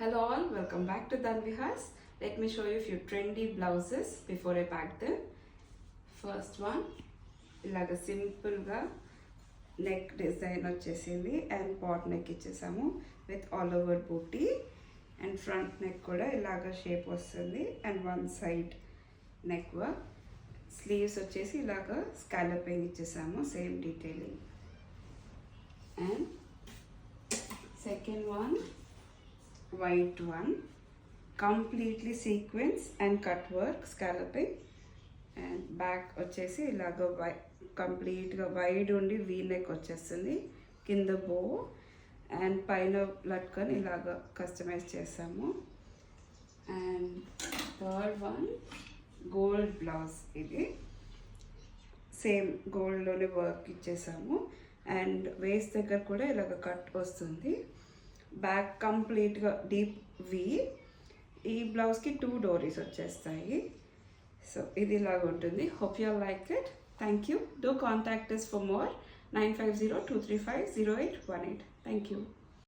Hello all, welcome back to Dhanvihas. Let me show you a few trendy blouses before I pack them. First one, ఇలాగ సింపుల్గా neck design వచ్చేసింది and boat neck ఇచ్చేసాము with all over బూటీ and front neck కూడా ఇలాగ shape వస్తుంది and one side neck work. Sleeves వచ్చేసి ఇలాగ స్కాలపింగ్ ఇచ్చేసాము, same detailing. And second one, white one, completely sequins and cut work scalloping, and back వచ్చేసి ఇలాగ కంప్లీట్గా వైడ్ ఉండి వీ నెక్ వచ్చేస్తుంది, కింద బో అండ్ పైన లట్కన్ ఇలాగ కస్టమైజ్ చేసాము. And third one, gold blouse. ఇది సేమ్ గోల్డ్లోనే వర్క్ ఇచ్చేసాము అండ్ వేస్ట్ దగ్గర కూడా ఇలాగ కట్ వస్తుంది. బ్యాక్ కంప్లీట్గా డీప్ వీ. ఈ బ్లౌజ్కి 2 డోరీస్ వచ్చేస్తాయి. సో ఇది ఇలాగ ఉంటుంది. Hope you like it. Thank you. Do contact us for more. 9502350818. Thank you.